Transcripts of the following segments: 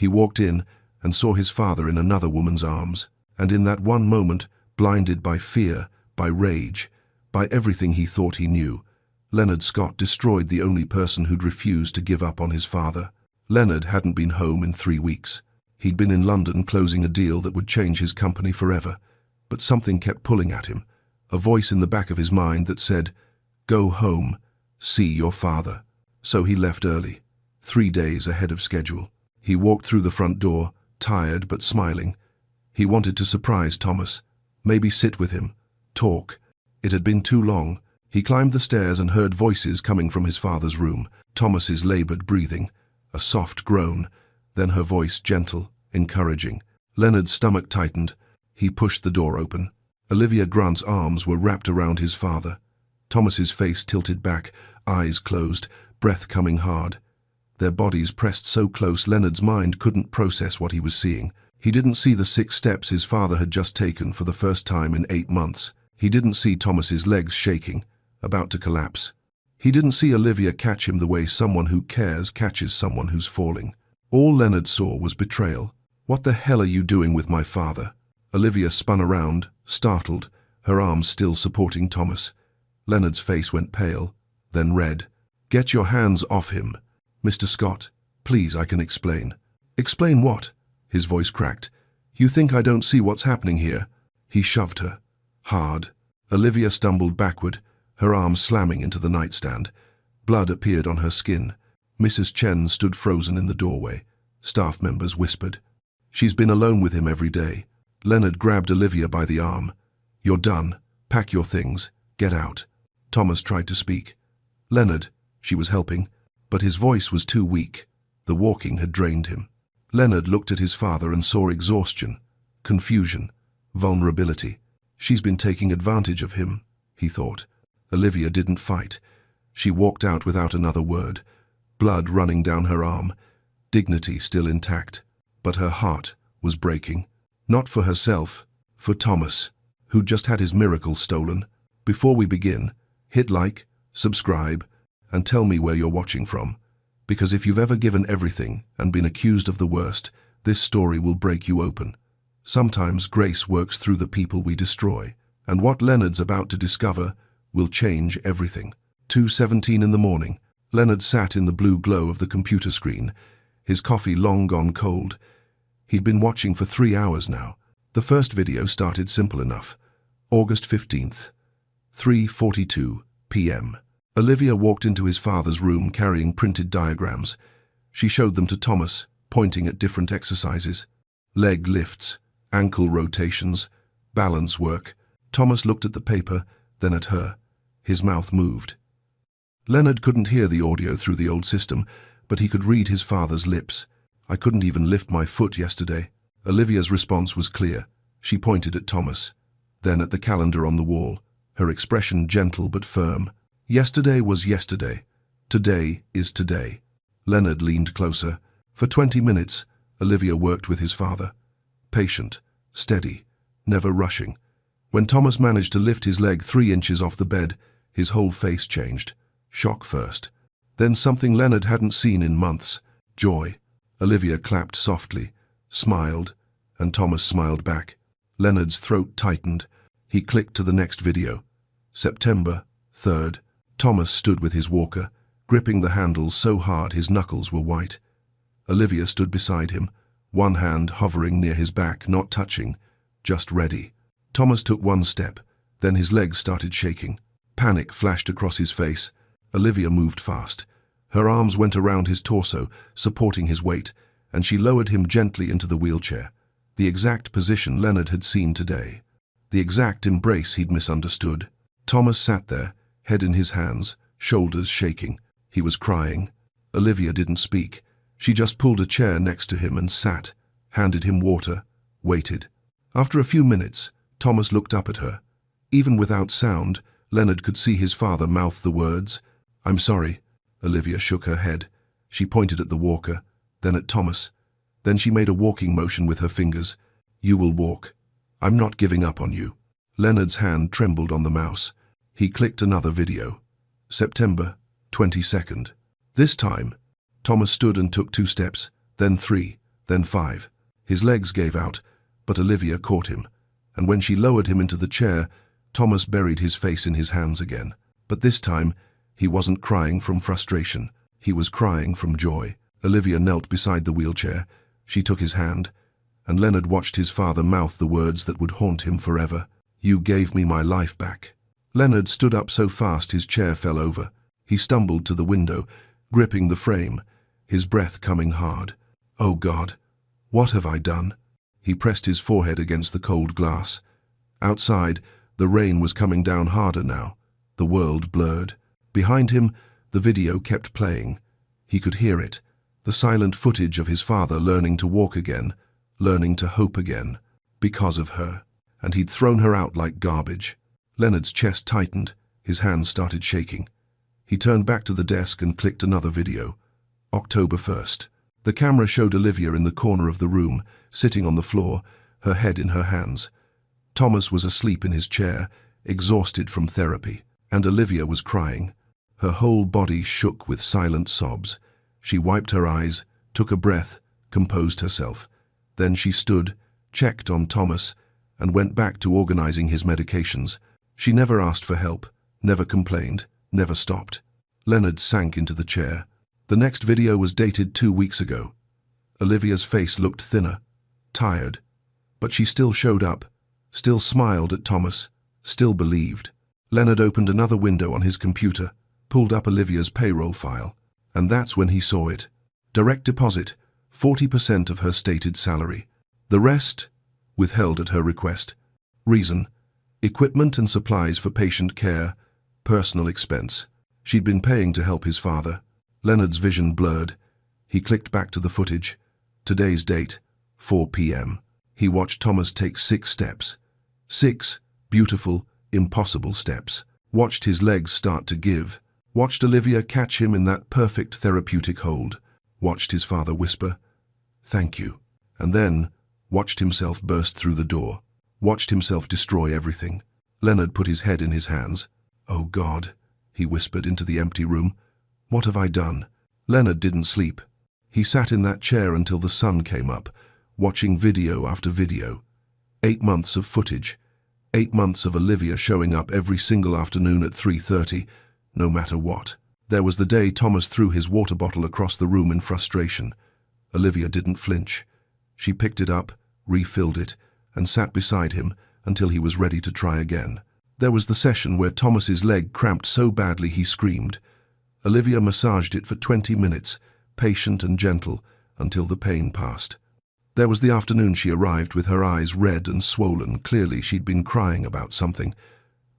He walked in and saw his father in another woman's arms, and in that one moment, blinded by fear, by rage, by everything he thought he knew, Leonard Scott destroyed the only person who'd refused to give up on his father. Leonard hadn't been home in 3 weeks. He'd been in London closing a deal that would change his company forever, but something kept pulling at him, a voice in the back of his mind that said, "Go home, see your father." So he left early, 3 days ahead of schedule. He walked through the front door, tired but smiling. He wanted to surprise Thomas, maybe sit with him, talk. It had been too long. He climbed the stairs and heard voices coming from his father's room, Thomas's labored breathing, a soft groan, then her voice gentle, encouraging. Leonard's stomach tightened. He pushed the door open. Olivia Grant's arms were wrapped around his father. Thomas's face tilted back, eyes closed, breath coming hard. Their bodies pressed so close Leonard's mind couldn't process what he was seeing. He didn't see the 6 steps his father had just taken for the first time in 8 months. He didn't see Thomas's legs shaking, about to collapse. He didn't see Olivia catch him the way someone who cares catches someone who's falling. All Leonard saw was betrayal. "What the hell are you doing with my father?" Olivia spun around, startled, her arms still supporting Thomas. Leonard's face went pale, then red. "Get your hands off him. Mr. Scott, please, I can explain." "Explain what?" His voice cracked. "You think I don't see what's happening here?" He shoved her. Hard. Olivia stumbled backward, her arms slamming into the nightstand. Blood appeared on her skin. Mrs. Chen stood frozen in the doorway. Staff members whispered. "She's been alone with him every day." Leonard grabbed Olivia by the arm. "You're done. Pack your things. Get out." Thomas tried to speak. "Leonard," she was helping, but his voice was too weak. The walking had drained him. Leonard looked at his father and saw exhaustion, confusion, vulnerability. "She's been taking advantage of him," he thought. Olivia didn't fight. She walked out without another word, blood running down her arm, dignity still intact. But her heart was breaking. Not for herself, for Thomas, who'd just had his miracle stolen. Before we begin, hit like, subscribe, and tell me where you're watching from. Because if you've ever given everything and been accused of the worst, this story will break you open. Sometimes grace works through the people we destroy, and what Leonard's about to discover will change everything. 2:17 in the morning. Leonard sat in the blue glow of the computer screen, his coffee long gone cold. He'd been watching for 3 hours now. The first video started simple enough. August 15th, 3:42 p.m. Olivia walked into his father's room carrying printed diagrams. She showed them to Thomas, pointing at different exercises. Leg lifts, ankle rotations, balance work. Thomas looked at the paper, then at her. His mouth moved. Leonard couldn't hear the audio through the old system, but he could read his father's lips. "I couldn't even lift my foot yesterday." Olivia's response was clear. She pointed at Thomas, then at the calendar on the wall, her expression gentle but firm. Yesterday was yesterday. Today is today. Leonard leaned closer. For 20 minutes, Olivia worked with his father. Patient, steady, never rushing. When Thomas managed to lift his leg 3 inches off the bed, his whole face changed. Shock first. Then something Leonard hadn't seen in months. Joy. Olivia clapped softly, smiled, and Thomas smiled back. Leonard's throat tightened. He clicked to the next video. September 3rd. Thomas stood with his walker, gripping the handles so hard his knuckles were white. Olivia stood beside him, one hand hovering near his back, not touching, just ready. Thomas took 1 step, then his legs started shaking. Panic flashed across his face. Olivia moved fast. Her arms went around his torso, supporting his weight, and she lowered him gently into the wheelchair. The exact position Leonard had seen today. The exact embrace he'd misunderstood. Thomas sat there, head in his hands, shoulders shaking. He was crying. Olivia didn't speak. She just pulled a chair next to him and sat, handed him water, waited. After a few minutes, Thomas looked up at her. Even without sound, Leonard could see his father mouth the words, "I'm sorry." Olivia shook her head. She pointed at the walker, then at Thomas. Then she made a walking motion with her fingers. "You will walk. I'm not giving up on you." Leonard's hand trembled on the mouse. He clicked another video. September 22nd. This time, Thomas stood and took 2 steps, then 3, then 5. His legs gave out, but Olivia caught him, and when she lowered him into the chair, Thomas buried his face in his hands again. But this time, he wasn't crying from frustration. He was crying from joy. Olivia knelt beside the wheelchair. She took his hand, and Leonard watched his father mouth the words that would haunt him forever. "You gave me my life back." Leonard stood up so fast his chair fell over. He stumbled to the window, gripping the frame, his breath coming hard. "Oh God, what have I done?" He pressed his forehead against the cold glass. Outside, the rain was coming down harder now. The world blurred. Behind him, the video kept playing. He could hear it, the silent footage of his father learning to walk again, learning to hope again, because of her. And he'd thrown her out like garbage. Leonard's chest tightened, his hands started shaking. He turned back to the desk and clicked another video. October 1st. The camera showed Olivia in the corner of the room, sitting on the floor, her head in her hands. Thomas was asleep in his chair, exhausted from therapy, and Olivia was crying. Her whole body shook with silent sobs. She wiped her eyes, took a breath, composed herself. Then she stood, checked on Thomas, and went back to organizing his medications. She never asked for help, never complained, never stopped. Leonard sank into the chair. The next video was dated 2 weeks ago. Olivia's face looked thinner, tired, but she still showed up, still smiled at Thomas, still believed. Leonard opened another window on his computer, pulled up Olivia's payroll file, and that's when he saw it. Direct deposit, 40% of her stated salary. The rest, withheld at her request. Reason: equipment and supplies for patient care, personal expense. She'd been paying to help his father. Leonard's vision blurred. He clicked back to the footage. Today's date, 4 p.m. He watched Thomas take 6 steps. 6 beautiful, impossible steps. Watched his legs start to give. Watched Olivia catch him in that perfect therapeutic hold. Watched his father whisper, "Thank you." And then watched himself burst through the door. Watched himself destroy everything. Leonard put his head in his hands. "Oh God," he whispered into the empty room. "What have I done?" Leonard didn't sleep. He sat in that chair until the sun came up, watching video after video. 8 months of footage. 8 months of Olivia showing up every single afternoon at 3:30, no matter what. There was the day Thomas threw his water bottle across the room in frustration. Olivia didn't flinch. She picked it up, refilled it, and sat beside him until he was ready to try again. There was the session where Thomas's leg cramped so badly he screamed. Olivia massaged it for 20 minutes, patient and gentle, until the pain passed. There was the afternoon she arrived with her eyes red and swollen. Clearly she'd been crying about something.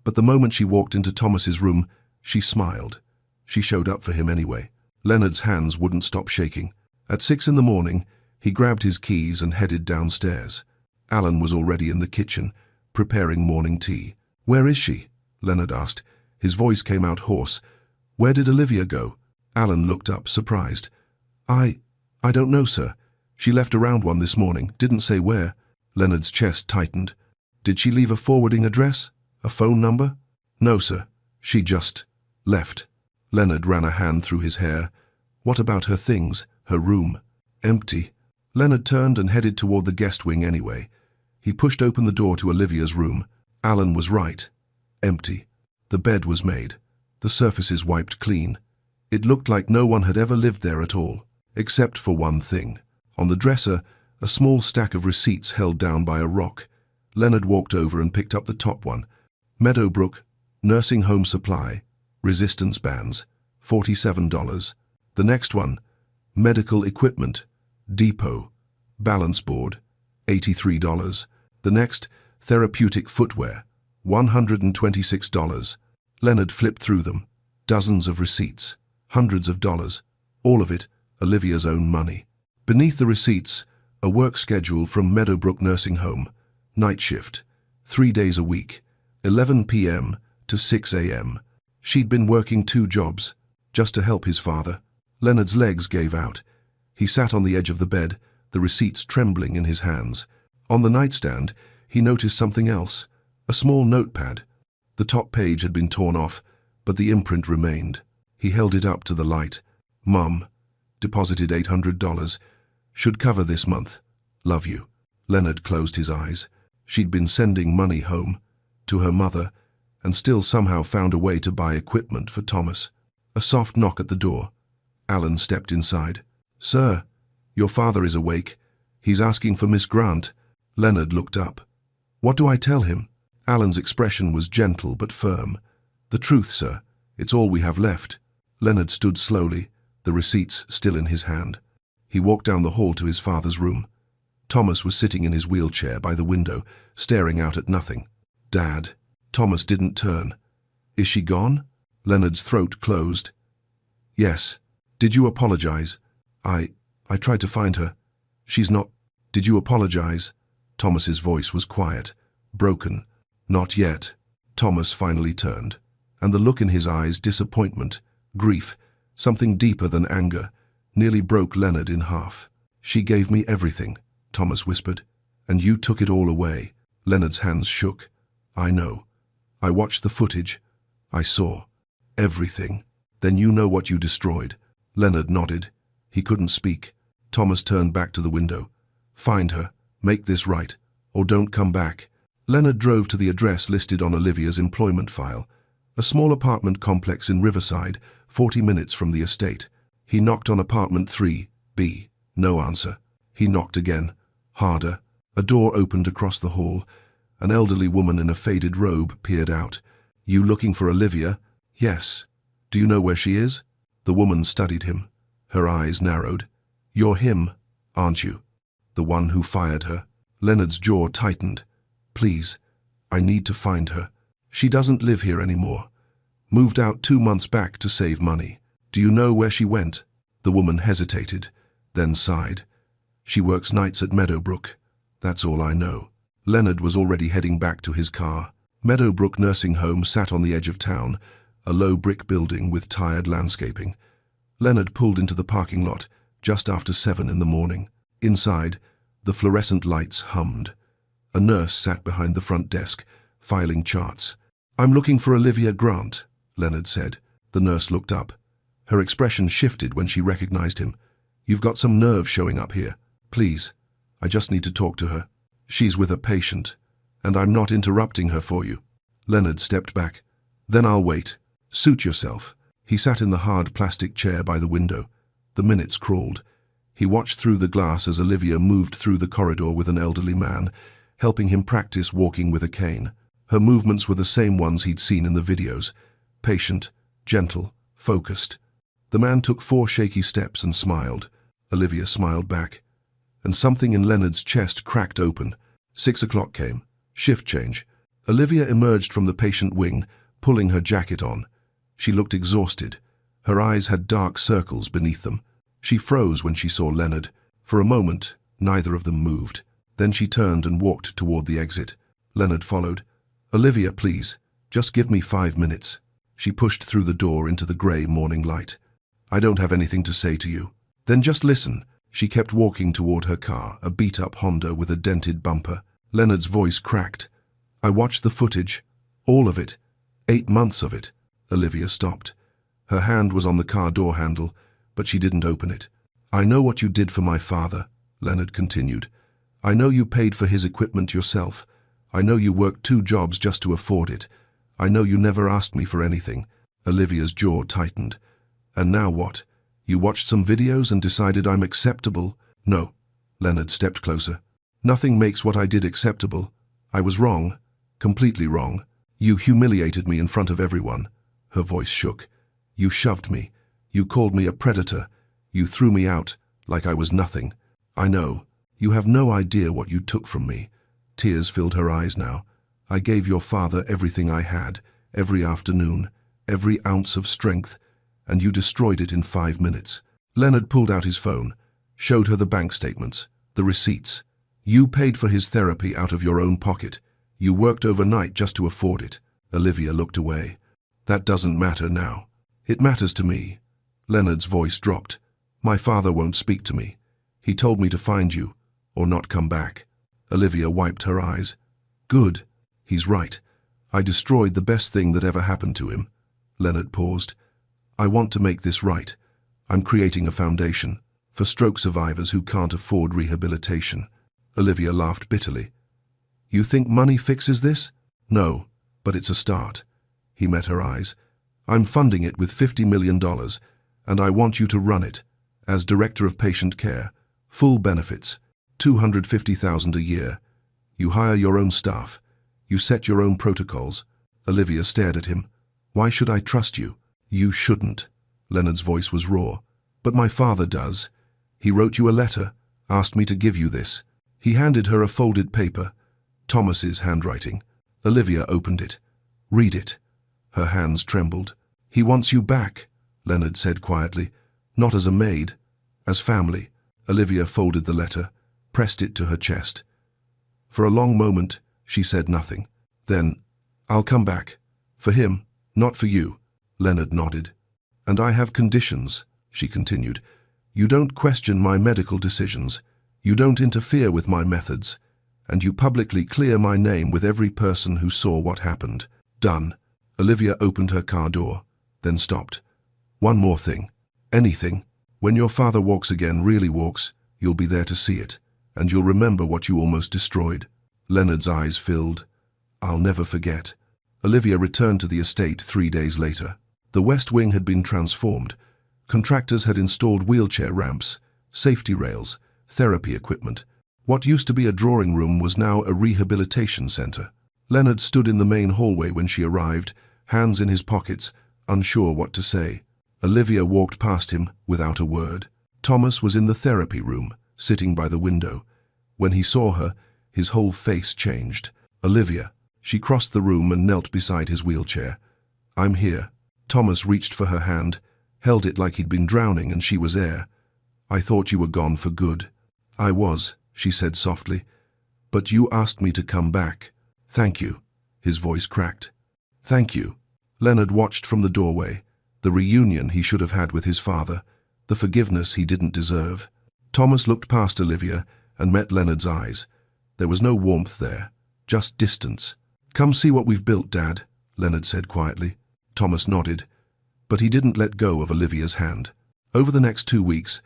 But the moment she walked into Thomas's room, she smiled. She showed up for him anyway. Leonard's hands wouldn't stop shaking. At 6 in the morning, he grabbed his keys and headed downstairs. Alan was already in the kitchen, preparing morning tea. "Where is she?" Leonard asked. His voice came out hoarse. "Where did Olivia go?" Alan looked up, surprised. I don't know, sir. She left around 1 this morning, didn't say where." Leonard's chest tightened. "Did she leave a forwarding address? A phone number?" "No, sir. She just left." Leonard ran a hand through his hair. "What about her things, her room?" "Empty." Leonard turned and headed toward the guest wing anyway. He pushed open the door to Olivia's room. Alan was right. Empty. The bed was made. The surfaces wiped clean. It looked like no one had ever lived there at all, except for one thing. On the dresser, a small stack of receipts held down by a rock. Leonard walked over and picked up the top one. Meadowbrook, nursing home supply, resistance bands, $47. The next one, medical equipment, depot, balance board, $83. The next, therapeutic footwear, $126. Leonard flipped through them. Dozens of receipts, hundreds of dollars, all of it Olivia's own money. Beneath the receipts, a work schedule from Meadowbrook Nursing Home, night shift, 3 days a week, 11 p.m. to 6 a.m. She'd been working 2 jobs, just to help his father. Leonard's legs gave out. He sat on the edge of the bed, the receipts trembling in his hands. On the nightstand, he noticed something else, a small notepad. The top page had been torn off, but the imprint remained. He held it up to the light. "Mum, deposited $800. Should cover this month. Love you. Leonard closed his eyes. She'd been sending money home, to her mother, and still somehow found a way to buy equipment for Thomas. A soft knock at the door. Alan stepped inside. "Sir, your father is awake. He's asking for Miss Grant." Leonard looked up. "What do I tell him?" Alan's expression was gentle but firm. "The truth, sir. It's all we have left." Leonard stood slowly, the receipts still in his hand. He walked down the hall to his father's room. Thomas was sitting in his wheelchair by the window, staring out at nothing. "Dad." Thomas didn't turn. "Is she gone?" Leonard's throat closed. "Yes. Did you apologize?" I tried to find her. She's not. Did you apologize?" Thomas's voice was quiet, broken. "Not yet." Thomas finally turned, and the look in his eyes, disappointment, grief, something deeper than anger, nearly broke Leonard in half. "She gave me everything," Thomas whispered, "and you took it all away." Leonard's hands shook. "I know. I watched the footage. I saw. Everything. Then you know what you destroyed." Leonard nodded. He couldn't speak. Thomas turned back to the window. "Find her. Make this right. Or don't come back." Leonard drove to the address listed on Olivia's employment file. A small apartment complex in Riverside, 40 minutes from the estate. He knocked on apartment 3B. No answer. He knocked again. Harder. A door opened across the hall. An elderly woman in a faded robe peered out. "You looking for Olivia?" "Yes." "Do you know where she is?" The woman studied him. Her eyes narrowed. "You're him, aren't you? The one who fired her?" Leonard's jaw tightened. "Please, I need to find her. She doesn't live here anymore. Moved out 2 months back to save money. Do you know where she went?" The woman hesitated, then sighed. "She works nights at Meadowbrook. That's all I know." Leonard was already heading back to his car. Meadowbrook Nursing Home sat on the edge of town, a low brick building with tired landscaping. Leonard pulled into the parking lot just after 7 in the morning. Inside, the fluorescent lights hummed. A nurse sat behind the front desk, filing charts. "I'm looking for Olivia Grant," Leonard said. The nurse looked up. Her expression shifted when she recognized him. "You've got some nerve showing up here. Please, I just need to talk to her. She's with a patient, and I'm not interrupting her for you." Leonard stepped back. "Then I'll wait. Suit yourself." He sat in the hard plastic chair by the window. The minutes crawled. He watched through the glass as Olivia moved through the corridor with an elderly man, helping him practice walking with a cane. Her movements were the same ones he'd seen in the videos. Patient, gentle, focused. The man took 4 shaky steps and smiled. Olivia smiled back. And something in Leonard's chest cracked open. 6 o'clock came. Shift change. Olivia emerged from the patient wing, pulling her jacket on. She looked exhausted. Her eyes had dark circles beneath them. She froze when she saw Leonard. For a moment, neither of them moved. Then she turned and walked toward the exit. Leonard followed. "Olivia, please, just give me 5 minutes." She pushed through the door into the grey morning light. "I don't have anything to say to you." "Then just listen." She kept walking toward her car, a beat-up Honda with a dented bumper. Leonard's voice cracked. "I watched the footage. All of it. 8 months of it." Olivia stopped. Her hand was on the car door handle, but she didn't open it. "I know what you did for my father," Leonard continued. "I know you paid for his equipment yourself. I know you worked 2 jobs just to afford it. I know you never asked me for anything." Olivia's jaw tightened. "And now what? You watched some videos and decided I'm acceptable?" "No." Leonard stepped closer. "Nothing makes what I did acceptable. I was wrong. Completely wrong. You humiliated me in front of everyone." Her voice shook. "You shoved me. You called me a predator. You threw me out like I was nothing. I know. You have no idea what you took from me." Tears filled her eyes now. "I gave your father everything I had, every afternoon, every ounce of strength, and you destroyed it in 5 minutes." Leonard pulled out his phone, showed her the bank statements, the receipts. "You paid for his therapy out of your own pocket. You worked overnight just to afford it." Olivia looked away. "That doesn't matter now." "It matters to me." Leonard's voice dropped. "My father won't speak to me. He told me to find you, or not come back." Olivia wiped her eyes. "Good. He's right. I destroyed the best thing that ever happened to him." Leonard paused. "I want to make this right. I'm creating a foundation. For stroke survivors who can't afford rehabilitation. Olivia laughed bitterly. You think money fixes this? No, but it's a start. He met her eyes. I'm funding it with $50 million, and I want you to run it. As Director of Patient Care, full benefits, $250,000 a year. You hire your own staff. You set your own protocols. Olivia stared at him. Why should I trust you? You shouldn't. Leonard's voice was raw. But my father does. He wrote you a letter, asked me to give you this. He handed her a folded paper. Thomas's handwriting. Olivia opened it. Read it. Her hands trembled. He wants you back, Leonard said quietly. Not as a maid, as family. Olivia folded the letter, pressed it to her chest. For a long moment, she said nothing. Then, I'll come back. For him, not for you. Leonard nodded. And I have conditions, she continued. You don't question my medical decisions. You don't interfere with my methods. And you publicly clear my name with every person who saw what happened. Done. Olivia opened her car door, then stopped. One more thing. Anything. When your father walks again, really walks, you'll be there to see it, and you'll remember what you almost destroyed. Leonard's eyes filled. I'll never forget. Olivia returned to the estate 3 days later. The West Wing had been transformed. Contractors had installed wheelchair ramps, safety rails, therapy equipment. What used to be a drawing room was now a rehabilitation center. Leonard stood in the main hallway when she arrived, hands in his pockets, unsure what to say. Olivia walked past him without a word. Thomas was in the therapy room, sitting by the window. When he saw her, his whole face changed. Olivia. She crossed the room and knelt beside his wheelchair. I'm here. Thomas reached for her hand, held it like he'd been drowning and she was air. I thought you were gone for good. I was, she said softly. But you asked me to come back. Thank you. His voice cracked. Thank you. Leonard watched from the doorway. The reunion he should have had with his father. The forgiveness he didn't deserve. Thomas looked past Olivia and met Leonard's eyes. There was no warmth there, just distance. Come see what we've built, Dad, Leonard said quietly. Thomas nodded, but he didn't let go of Olivia's hand. Over the next 2 weeks,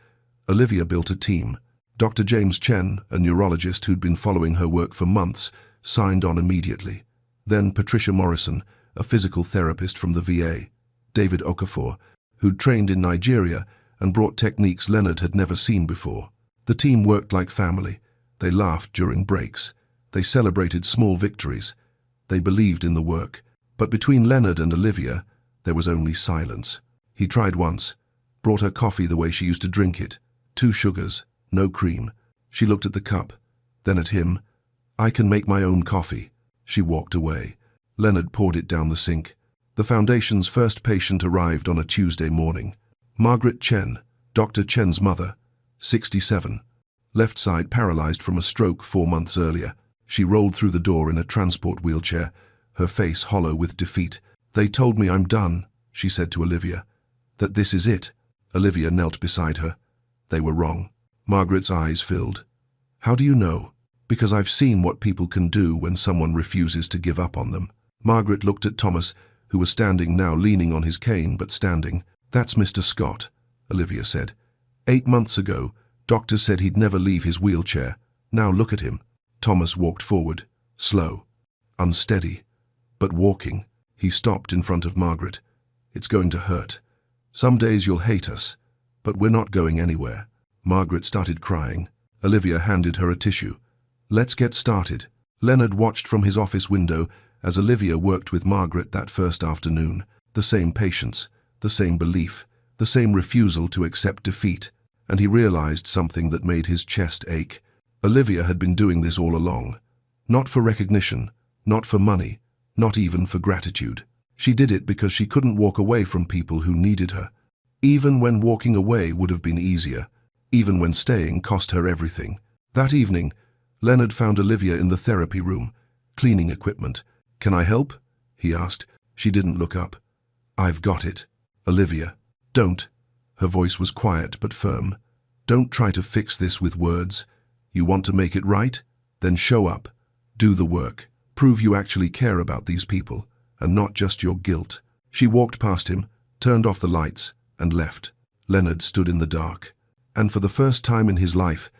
Olivia built a team. Dr. James Chen, a neurologist who'd been following her work for months, signed on immediately. Then Patricia Morrison, a physical therapist from the VA. David Okafor, who'd trained in Nigeria and brought techniques Leonard had never seen before. The team worked like family. They laughed during breaks. They celebrated small victories. They believed in the work. But between Leonard and Olivia, there was only silence. He tried once, brought her coffee the way she used to drink it. 2 sugars, no cream. She looked at the cup, then at him. I can make my own coffee. She walked away. Leonard poured it down the sink. The foundation's first patient arrived on a Tuesday morning. Margaret Chen, Dr. Chen's mother, 67. Left side paralyzed from a stroke 4 months earlier. She rolled through the door in a transport wheelchair, her face hollow with defeat. They told me I'm done, she said to Olivia. That this is it. Olivia knelt beside her. They were wrong. Margaret's eyes filled. How do you know? Because I've seen what people can do when someone refuses to give up on them. Margaret looked at Thomas, who was standing now, leaning on his cane but standing. That's Mr. Scott, Olivia said. 8 months ago, doctors said he'd never leave his wheelchair. Now look at him. Thomas walked forward, slow, unsteady, but walking. He stopped in front of Margaret. It's going to hurt. Some days you'll hate us, but we're not going anywhere. Margaret started crying. Olivia handed her a tissue. Let's get started. Leonard watched from his office window as Olivia worked with Margaret that first afternoon. The same patience, the same belief, the same refusal to accept defeat. And he realized something that made his chest ache. Olivia had been doing this all along. Not for recognition, not for money, not even for gratitude. She did it because she couldn't walk away from people who needed her. Even when walking away would have been easier. Even when staying cost her everything. That evening, Leonard found Olivia in the therapy room, cleaning equipment. Can I help? He asked. She didn't look up. I've got it. Olivia, don't. Her voice was quiet but firm. Don't try to fix this with words. You want to make it right? Then show up. Do the work. Prove you actually care about these people, and not just your guilt. She walked past him, turned off the lights, and left. Leonard stood in the dark. And for the first time in his life,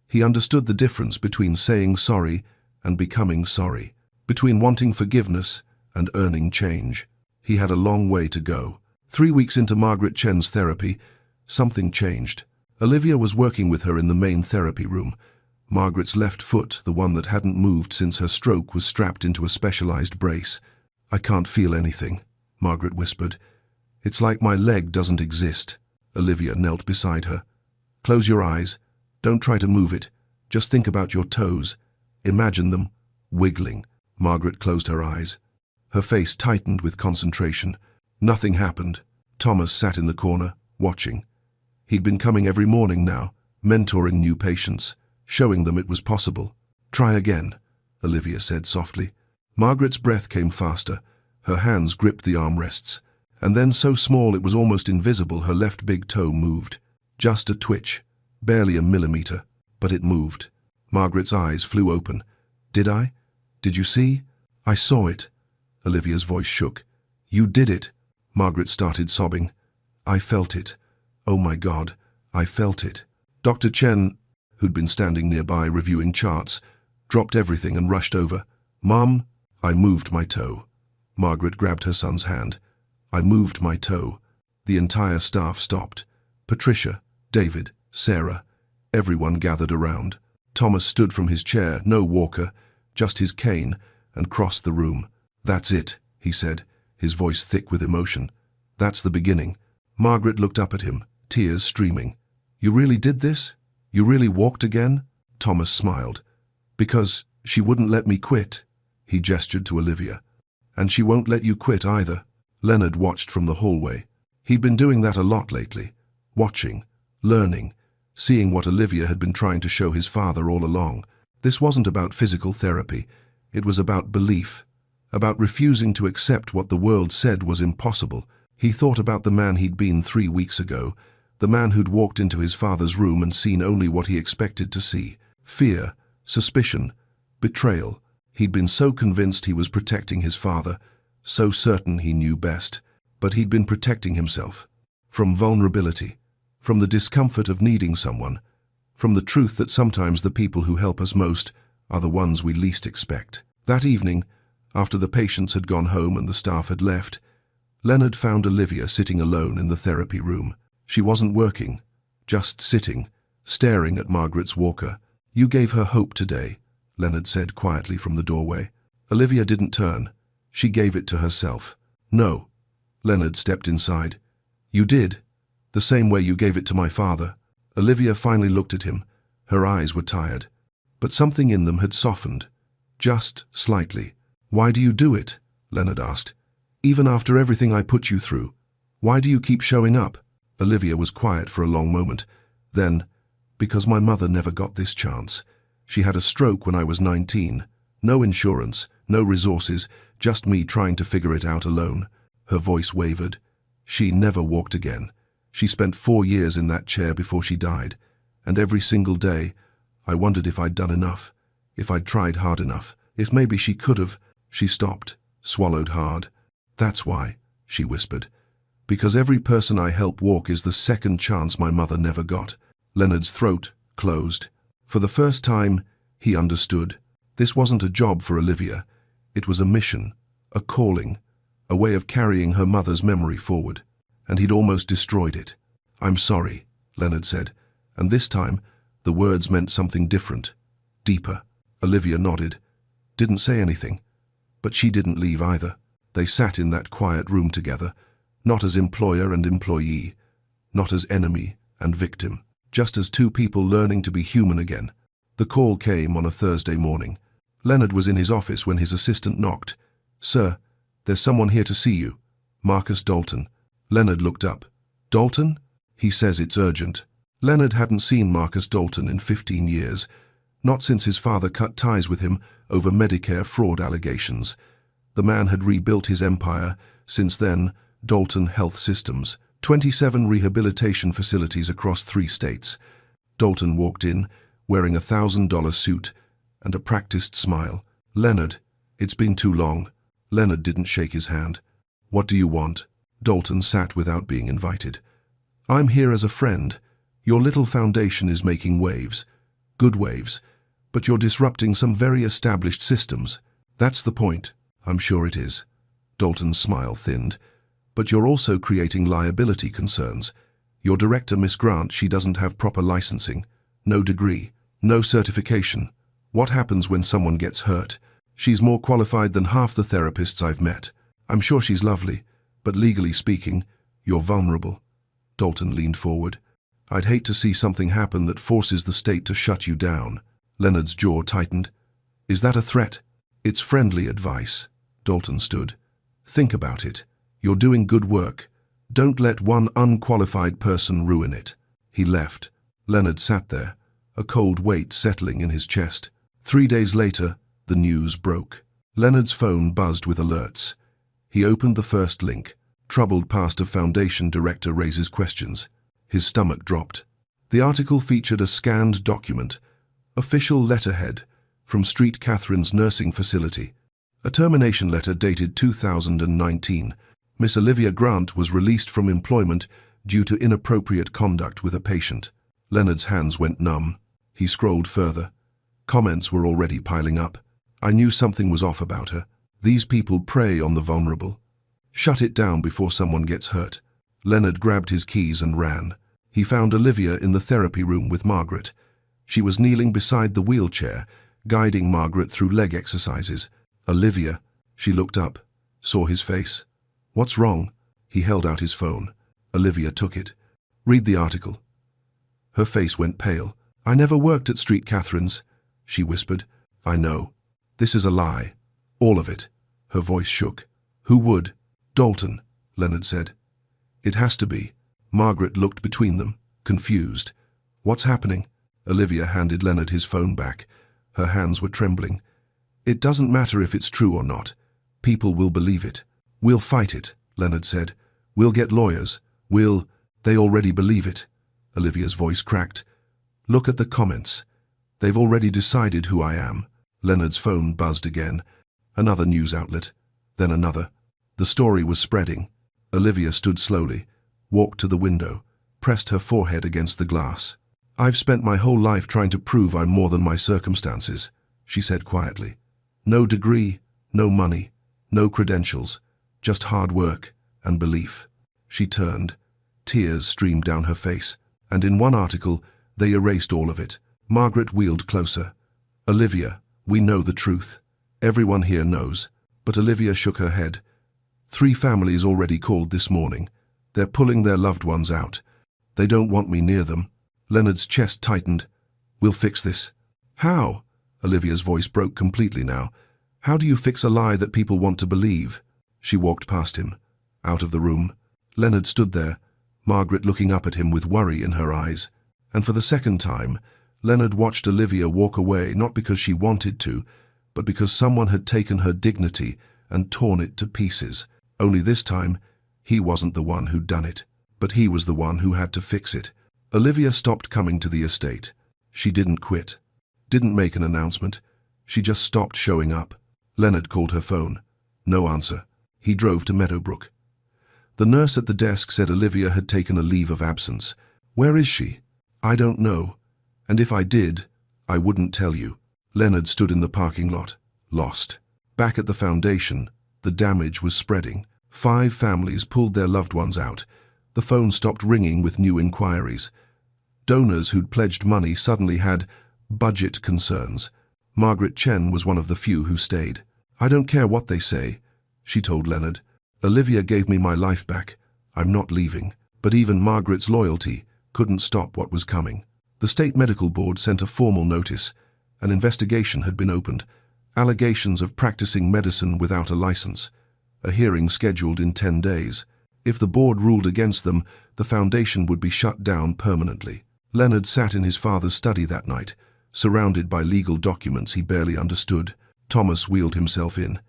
he understood the difference between saying sorry and becoming sorry, between wanting forgiveness and earning change. He had a long way to go. 3 weeks into Margaret Chen's therapy, something changed. Olivia was working with her in the main therapy room. Margaret's left foot, the one that hadn't moved since her stroke, was strapped into a specialized brace. "I can't feel anything," Margaret whispered. "It's like my leg doesn't exist." Olivia knelt beside her. "Close your eyes. Don't try to move it. Just think about your toes. Imagine them wiggling." Margaret closed her eyes. Her face tightened with concentration. Nothing happened. Thomas sat in the corner, watching. He'd been coming every morning now, mentoring new patients, showing them it was possible. "Try again," Olivia said softly. Margaret's breath came faster. Her hands gripped the armrests. And then, so small it was almost invisible, her left big toe moved. Just a twitch, barely a millimeter, but it moved. Margaret's eyes flew open. "Did I? Did you see?" "I saw it." Olivia's voice shook. "You did it." Margaret started sobbing. "I felt it. Oh my God, I felt it." Dr. Chen, who'd been standing nearby reviewing charts, dropped everything and rushed over. "Mom, I moved my toe." Margaret grabbed her son's hand. "I moved my toe." The entire staff stopped. Patricia, David, Sarah, everyone gathered around. Thomas stood from his chair, no walker, just his cane, and crossed the room. "That's it," he said, his voice thick with emotion. "That's the beginning." Margaret looked up at him, tears streaming. "You really did this? You really walked again?" Thomas smiled. "Because she wouldn't let me quit." He gestured to Olivia. "And she won't let you quit either." Leonard watched from the hallway. He'd been doing that a lot lately. Watching, learning, seeing what Olivia had been trying to show his father all along. This wasn't about physical therapy. It was about belief, about refusing to accept what the world said was impossible. He thought about the man he'd been 3 weeks ago, the man who'd walked into his father's room and seen only what he expected to see. Fear, suspicion, betrayal. He'd been so convinced he was protecting his father, so certain he knew best, but he'd been protecting himself. From vulnerability, from the discomfort of needing someone, from the truth that sometimes the people who help us most are the ones we least expect. That evening, after the patients had gone home and the staff had left, Leonard found Olivia sitting alone in the therapy room. She wasn't working, just sitting, staring at Margaret's walker. "You gave her hope today," Leonard said quietly from the doorway. Olivia didn't turn. She gave it to herself. "No." Leonard stepped inside. "You did, the same way you gave it to my father." Olivia finally looked at him. Her eyes were tired, but something in them had softened, just slightly. "Why do you do it?" Leonard asked. "Even after everything I put you through, why do you keep showing up?" Olivia was quiet for a long moment. Then, "Because my mother never got this chance. She had a stroke when I was 19. No insurance, no resources, just me trying to figure it out alone." Her voice wavered. "She never walked again. She spent 4 years in that chair before she died. And every single day, I wondered if I'd done enough, if I'd tried hard enough, if maybe she could have." She stopped, swallowed hard. "That's why," she whispered. "Because every person I help walk is the second chance my mother never got." Leonard's throat closed. For the first time, he understood. This wasn't a job for Olivia. It was a mission, a calling, a way of carrying her mother's memory forward. And he'd almost destroyed it. "I'm sorry," Leonard said, and this time the words meant something different, deeper. Olivia nodded, didn't say anything, but she didn't leave either. They sat in that quiet room together, not as employer and employee, not as enemy and victim, just as two people learning to be human again. The call came on a Thursday morning. Leonard was in his office when his assistant knocked. "Sir, there's someone here to see you. Marcus Dalton." Leonard looked up. "Dalton?" "He says it's urgent." Leonard hadn't seen Marcus Dalton in 15 years, not since his father cut ties with him over Medicare fraud allegations. The man had rebuilt his empire, since then, Dalton Health Systems, 27 rehabilitation facilities across 3 states. Dalton walked in, wearing a $1,000 suit and a practiced smile. "Leonard, it's been too long." Leonard didn't shake his hand. "What do you want?" Dalton sat without being invited. "I'm here as a friend. Your little foundation is making waves, good waves, but you're disrupting some very established systems. That's the point. I'm sure it is. Dalton's smile thinned. But you're also creating liability concerns. Your director, Miss Grant, she doesn't have proper licensing, no degree, no certification. What happens when someone gets hurt? She's more qualified than half the therapists I've met. I'm sure she's lovely, but legally speaking, you're vulnerable. Dalton leaned forward. I'd hate to see something happen that forces the state to shut you down. Leonard's jaw tightened. Is that a threat? It's friendly advice. Dalton stood. Think about it. You're doing good work. Don't let one unqualified person ruin it. He left. Leonard sat there, a cold weight settling in his chest. 3 days later, the news broke. Leonard's phone buzzed with alerts. He opened the first link. Troubled pastor foundation director raises questions. His stomach dropped. The article featured a scanned document, official letterhead, from St. Catherine's nursing facility. A termination letter dated 2019. Miss Olivia Grant was released from employment due to inappropriate conduct with a patient. Leonard's hands went numb. He scrolled further. Comments were already piling up. I knew something was off about her. These people prey on the vulnerable. Shut it down before someone gets hurt. Leonard grabbed his keys and ran. He found Olivia in the therapy room with Margaret. She was kneeling beside the wheelchair, guiding Margaret through leg exercises. Olivia. She looked up, saw his face. What's wrong? He held out his phone. Olivia took it. Read the article. Her face went pale. I never worked at St. Catherine's, she whispered. I know. This is a lie. All of it. Her voice shook. Who would? Dalton, Leonard said. It has to be. Margaret looked between them, confused. What's happening? Olivia handed Leonard his phone back. Her hands were trembling. It doesn't matter if it's true or not. People will believe it. We'll fight it, Leonard said. We'll get lawyers. They already believe it. Olivia's voice cracked. Look at the comments. They've already decided who I am. Leonard's phone buzzed again. Another news outlet. Then another. The story was spreading. Olivia stood slowly, walked to the window, pressed her forehead against the glass. I've spent my whole life trying to prove I'm more than my circumstances, she said quietly. No degree, no money, no credentials, just hard work and belief. She turned. Tears streamed down her face, and in one article, they erased all of it. Margaret wheeled closer. Olivia, we know the truth. Everyone here knows. But Olivia shook her head. 3 families already called this morning. They're pulling their loved ones out. They don't want me near them. Leonard's chest tightened. We'll fix this. How? Olivia's voice broke completely now. How do you fix a lie that people want to believe? She walked past him, out of the room. Leonard stood there, Margaret looking up at him with worry in her eyes. And for the second time, Leonard watched Olivia walk away not because she wanted to, but because someone had taken her dignity and torn it to pieces. Only this time, he wasn't the one who'd done it, but he was the one who had to fix it. Olivia stopped coming to the estate. She didn't quit, didn't make an announcement. She just stopped showing up. Leonard called her phone. No answer. He drove to Meadowbrook. The nurse at the desk said Olivia had taken a leave of absence. Where is she? I don't know. And if I did, I wouldn't tell you. Leonard stood in the parking lot, lost. Back at the foundation, the damage was spreading. 5 families pulled their loved ones out. The phone stopped ringing with new inquiries. Donors who'd pledged money suddenly had budget concerns. Margaret Chen was one of the few who stayed. I don't care what they say, she told Leonard. Olivia gave me my life back. I'm not leaving. But even Margaret's loyalty couldn't stop what was coming. The State Medical Board sent a formal notice. An investigation had been opened. Allegations of practicing medicine without a license. A hearing scheduled in 10 days. If the board ruled against them, the foundation would be shut down permanently. Leonard sat in his father's study that night, surrounded by legal documents he barely understood. Thomas wheeled himself in.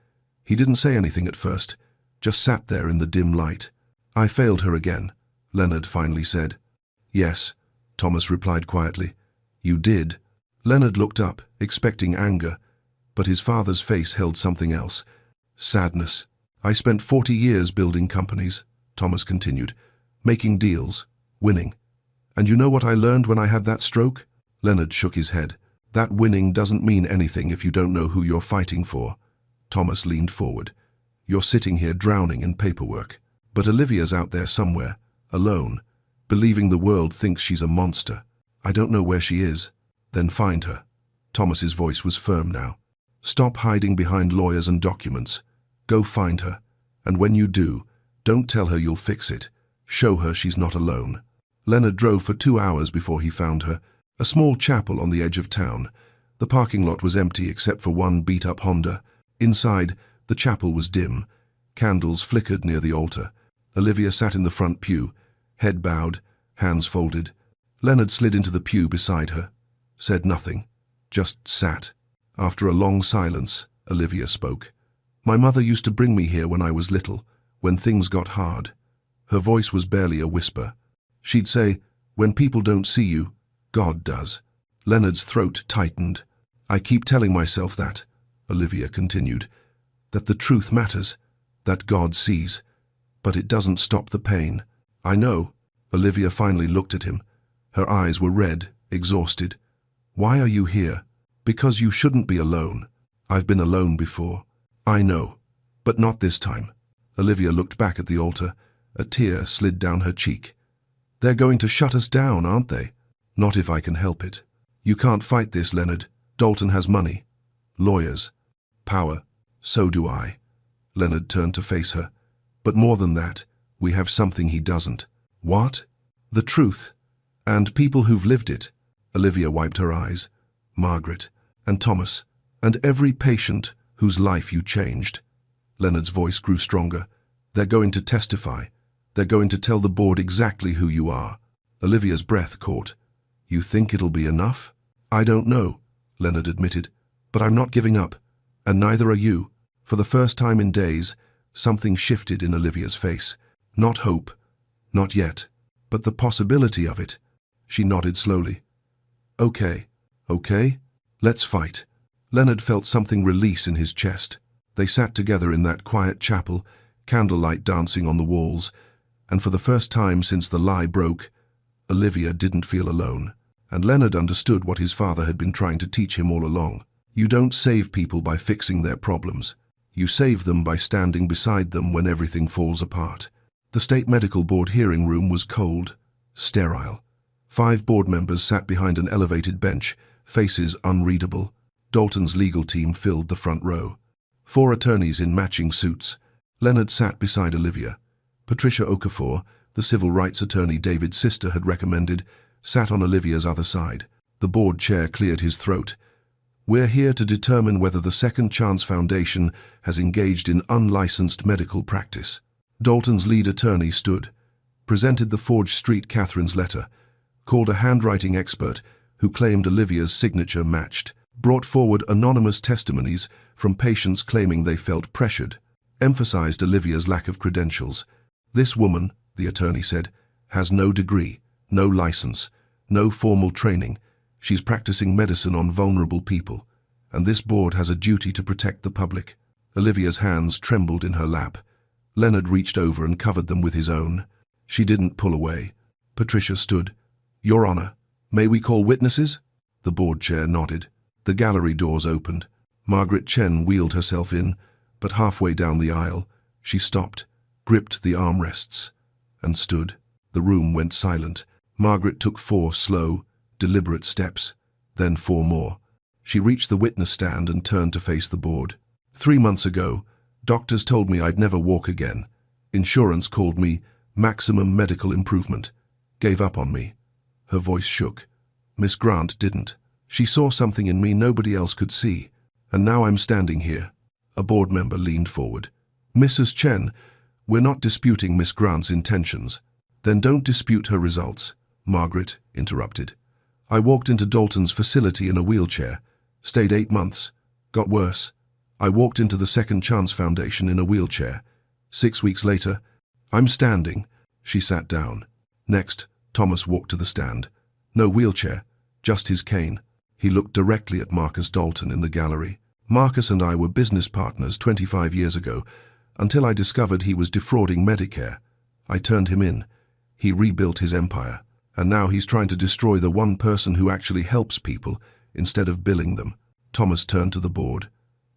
He didn't say anything at first, just sat there in the dim light. I failed her again, Leonard finally said. Yes, Thomas replied quietly. You did. Leonard looked up, expecting anger, but his father's face held something else. Sadness. I spent 40 years building companies, Thomas continued, making deals, winning. And you know what I learned when I had that stroke? Leonard shook his head. That winning doesn't mean anything if you don't know who you're fighting for. Thomas leaned forward. You're sitting here drowning in paperwork. But Olivia's out there somewhere, alone, believing the world thinks she's a monster. I don't know where she is. Then find her. Thomas's voice was firm now. Stop hiding behind lawyers and documents. Go find her. And when you do, don't tell her you'll fix it. Show her she's not alone. Leonard drove for 2 hours before he found her. A small chapel on the edge of town. The parking lot was empty except for one beat-up Honda. Inside, the chapel was dim. Candles flickered near the altar. Olivia sat in the front pew, head bowed, hands folded. Leonard slid into the pew beside her, said nothing, just sat. After a long silence, Olivia spoke. My mother used to bring me here when I was little, when things got hard. Her voice was barely a whisper. She'd say, when people don't see you, God does. Leonard's throat tightened. I keep telling myself that, Olivia continued, that the truth matters, that God sees. But it doesn't stop the pain. I know. Olivia finally looked at him. Her eyes were red, exhausted. Why are you here? Because you shouldn't be alone. I've been alone before. I know. But not this time. Olivia looked back at the altar. A tear slid down her cheek. They're going to shut us down, aren't they? Not if I can help it. You can't fight this, Leonard. Dalton has money. Lawyers. Power. So do I. Leonard turned to face her. But more than that, we have something he doesn't. What? The truth. And people who've lived it. Olivia wiped her eyes. Margaret. And Thomas. And every patient whose life you changed. Leonard's voice grew stronger. They're going to testify. They're going to tell the board exactly who you are. Olivia's breath caught. You think it'll be enough? I don't know, Leonard admitted. But I'm not giving up. And neither are you. For the first time in days, something shifted in Olivia's face. Not hope. Not yet. But the possibility of it. She nodded slowly. Okay. Okay? Let's fight. Leonard felt something release in his chest. They sat together in that quiet chapel, candlelight dancing on the walls, and for the first time since the lie broke, Olivia didn't feel alone. And Leonard understood what his father had been trying to teach him all along. You don't save people by fixing their problems. You save them by standing beside them when everything falls apart. The State Medical Board hearing room was cold, sterile. 5 board members sat behind an elevated bench, faces unreadable. Dalton's legal team filled the front row. 4 attorneys in matching suits. Leonard sat beside Olivia. Patricia Okafor, the civil rights attorney David's sister had recommended, sat on Olivia's other side. The board chair cleared his throat. We're here to determine whether the Second Chance Foundation has engaged in unlicensed medical practice. Dalton's lead attorney stood, presented the forged Street Catherine's letter, called a handwriting expert who claimed Olivia's signature matched, brought forward anonymous testimonies from patients claiming they felt pressured, emphasized Olivia's lack of credentials. This woman, the attorney said, has no degree, no license, no formal training. She's practicing medicine on vulnerable people, and this board has a duty to protect the public. Olivia's hands trembled in her lap. Leonard reached over and covered them with his own. She didn't pull away. Patricia stood. Your Honor, may we call witnesses? The board chair nodded. The gallery doors opened. Margaret Chen wheeled herself in, but halfway down the aisle, she stopped, gripped the armrests, and stood. The room went silent. Margaret took 4 slow, deliberate steps, then 4 more. She reached the witness stand and turned to face the board. 3 months ago, doctors told me I'd never walk again. Insurance called me maximum medical improvement. Gave up on me. Her voice shook. Miss Grant didn't. She saw something in me nobody else could see. And now I'm standing here. A board member leaned forward. Mrs. Chen, we're not disputing Miss Grant's intentions. Then don't dispute her results, Margaret interrupted. I walked into Dalton's facility in a wheelchair, stayed 8 months, got worse. I walked into the Second Chance Foundation in a wheelchair. 6 weeks later, I'm standing. She sat down. Next, Thomas walked to the stand. No wheelchair, just his cane. He looked directly at Marcus Dalton in the gallery. Marcus and I were business partners 25 years ago, until I discovered he was defrauding Medicare. I turned him in. He rebuilt his empire. And now he's trying to destroy the one person who actually helps people instead of billing them. Thomas turned to the board.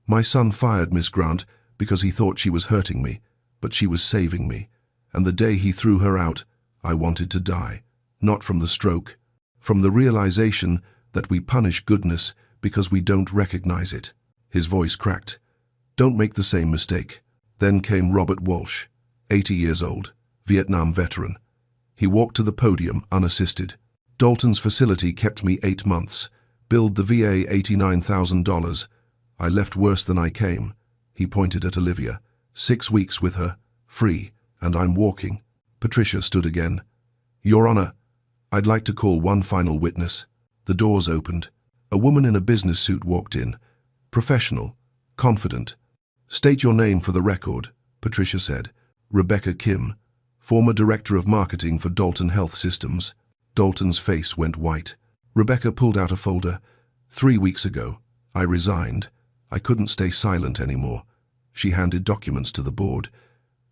My son fired Miss Grant because he thought she was hurting me, but she was saving me. And the day he threw her out, I wanted to die. Not from the stroke, from the realization that we punish goodness because we don't recognize it. His voice cracked. Don't make the same mistake. Then came Robert Walsh, 80 years old, Vietnam veteran. He walked to the podium unassisted. Dalton's facility kept me 8 months, billed the VA $89,000. I left worse than I came. He pointed at Olivia. 6 weeks with her, free, and I'm walking. Patricia stood again. Your Honor, I'd like to call one final witness. The doors opened. A woman in a business suit walked in. Professional, confident. State your name for the record, Patricia said. Rebecca Kim, former Director of Marketing for Dalton Health Systems. Dalton's face went white. Rebecca pulled out a folder. 3 weeks ago, I resigned. I couldn't stay silent anymore. She handed documents to the board.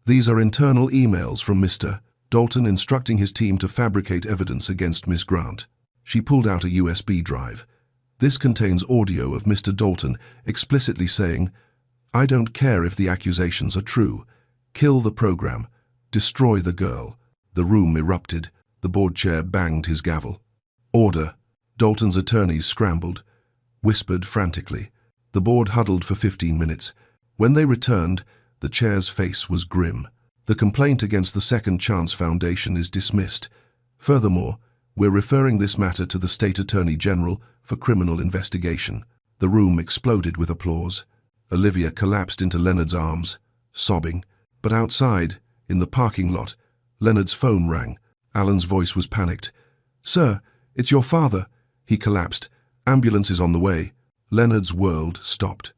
These are internal emails from Mr. Dalton instructing his team to fabricate evidence against Miss Grant. She pulled out a USB drive. This contains audio of Mr. Dalton explicitly saying, I don't care if the accusations are true. Kill the program. Destroy the girl. The room erupted. The board chair banged his gavel. Order. Dalton's attorneys scrambled, whispered frantically. The board huddled for 15 minutes. When they returned, the chair's face was grim. The complaint against the Second Chance Foundation is dismissed. Furthermore, we're referring this matter to the State Attorney General for criminal investigation. The room exploded with applause. Olivia collapsed into Leonard's arms, sobbing. But outside, in the parking lot, Leonard's phone rang. Alan's voice was panicked. Sir, it's your father. He collapsed. Ambulance is on the way. Leonard's world stopped.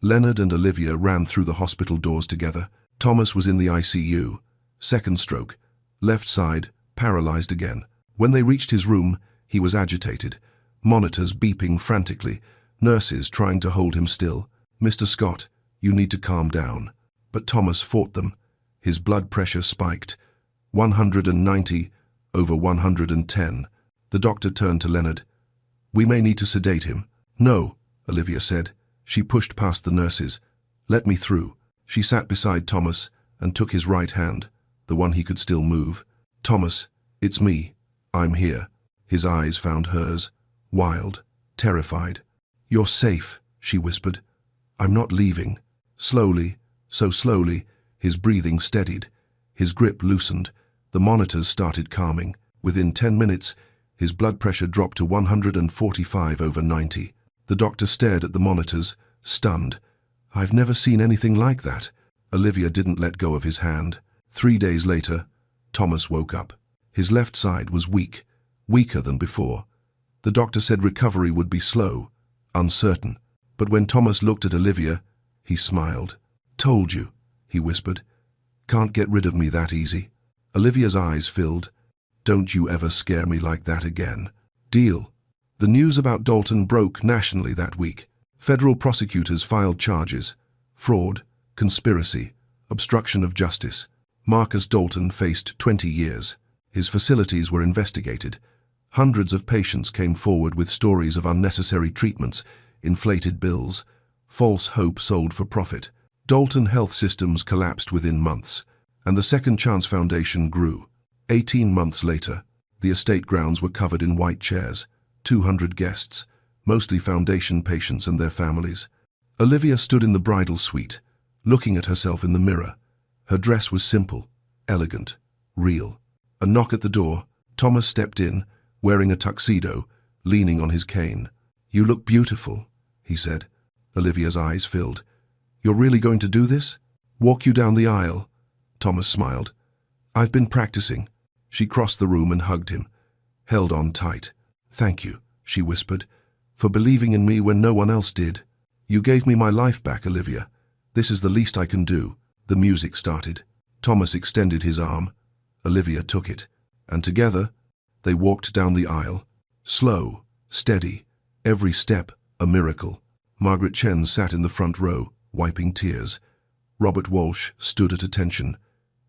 Leonard and Olivia ran through the hospital doors together. Thomas was in the ICU. Second stroke. Left side, paralyzed again. When they reached his room, he was agitated. Monitors beeping frantically. Nurses trying to hold him still. Mr. Scott, you need to calm down. But Thomas fought them. His blood pressure spiked. 190 over 110. The doctor turned to Leonard. We may need to sedate him. No, Olivia said. She pushed past the nurses. Let me through. She sat beside Thomas and took his right hand, the one he could still move. Thomas, it's me. I'm here. His eyes found hers, wild, terrified. You're safe, she whispered. I'm not leaving. Slowly, so slowly, his breathing steadied. His grip loosened. The monitors started calming. Within 10 minutes, his blood pressure dropped to 145 over 90. The doctor stared at the monitors, stunned. I've never seen anything like that. Olivia didn't let go of his hand. 3 days later, Thomas woke up. His left side was weak, weaker than before. The doctor said recovery would be slow, uncertain. But when Thomas looked at Olivia, he smiled. Told you, he whispered. Can't get rid of me that easy. Olivia's eyes filled. Don't you ever scare me like that again. Deal. The news about Dalton broke nationally that week. Federal prosecutors filed charges. Fraud, conspiracy, obstruction of justice. Marcus Dalton faced 20 years. His facilities were investigated. Hundreds of patients came forward with stories of unnecessary treatments, inflated bills, false hope sold for profit. Dalton Health Systems collapsed within months, and the Second Chance Foundation grew. 18 months later, the estate grounds were covered in white chairs, 200 guests, mostly foundation patients and their families. Olivia stood in the bridal suite, looking at herself in the mirror. Her dress was simple, elegant, real. A knock at the door. Thomas stepped in, wearing a tuxedo, leaning on his cane. You look beautiful, he said. Olivia's eyes filled. You're really going to do this? Walk you down the aisle? Thomas smiled. I've been practicing. She crossed the room and hugged him, held on tight. Thank you, she whispered, for believing in me when no one else did. You gave me my life back, Olivia. This is the least I can do. The music started. Thomas extended his arm. Olivia took it, and together, they walked down the aisle. Slow, steady, every step a miracle. Margaret Chen sat in the front row, wiping tears. Robert Walsh stood at attention.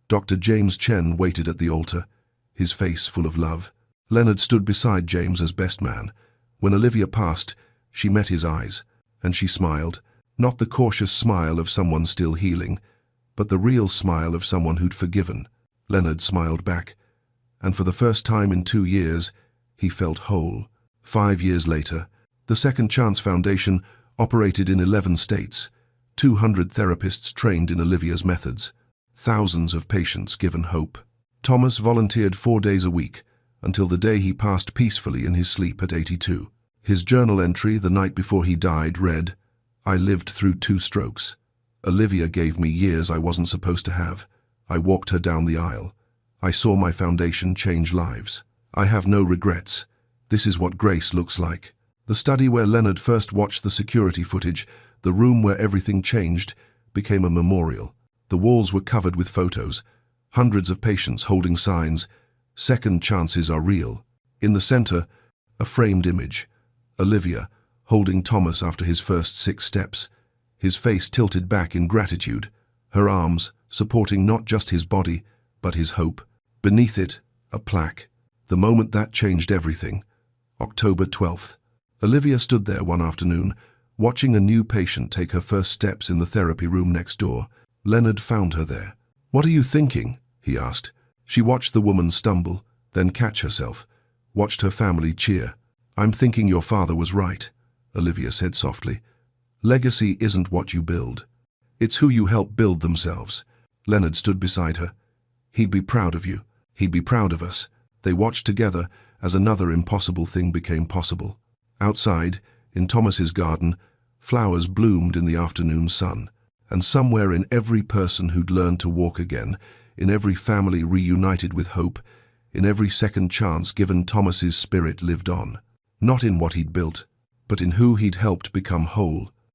Dr. James Chen waited at the altar, his face full of love. Leonard stood beside James as best man. When Olivia passed, she met his eyes, and she smiled, not the cautious smile of someone still healing, but the real smile of someone who'd forgiven. Leonard smiled back, and for the first time in 2 years, he felt whole. 5 years later, the Second Chance Foundation operated in 11 states, 200 therapists trained in Olivia's methods, thousands of patients given hope. Thomas volunteered 4 days a week, until the day he passed peacefully in his sleep at 82. His journal entry the night before he died read, "I lived through 2 strokes. Olivia gave me years I wasn't supposed to have. I walked her down the aisle. I saw my foundation change lives. I have no regrets. This is what grace looks like." The study where Leonard first watched the security footage, the room where everything changed, became a memorial. The walls were covered with photos, hundreds of patients holding signs, "Second chances are real." In the center, a framed image, Olivia, holding Thomas after his first 6 steps, his face tilted back in gratitude, her arms supporting not just his body, but his hope. Beneath it, a plaque. The moment that changed everything. October 12th. Olivia stood there one afternoon, watching a new patient take her first steps in the therapy room next door. Leonard found her there. "What are you thinking?" he asked. She watched the woman stumble, then catch herself, watched her family cheer. "I'm thinking your father was right," Olivia said softly. "Legacy isn't what you build. It's who you help build themselves." Leonard stood beside her. "He'd be proud of you. He'd be proud of us." They watched together as another impossible thing became possible. Outside, in Thomas's garden, flowers bloomed in the afternoon sun, and somewhere in every person who'd learned to walk again, in every family reunited with hope, in every second chance given, Thomas's spirit lived on. Not in what he'd built, but in who he'd helped become whole.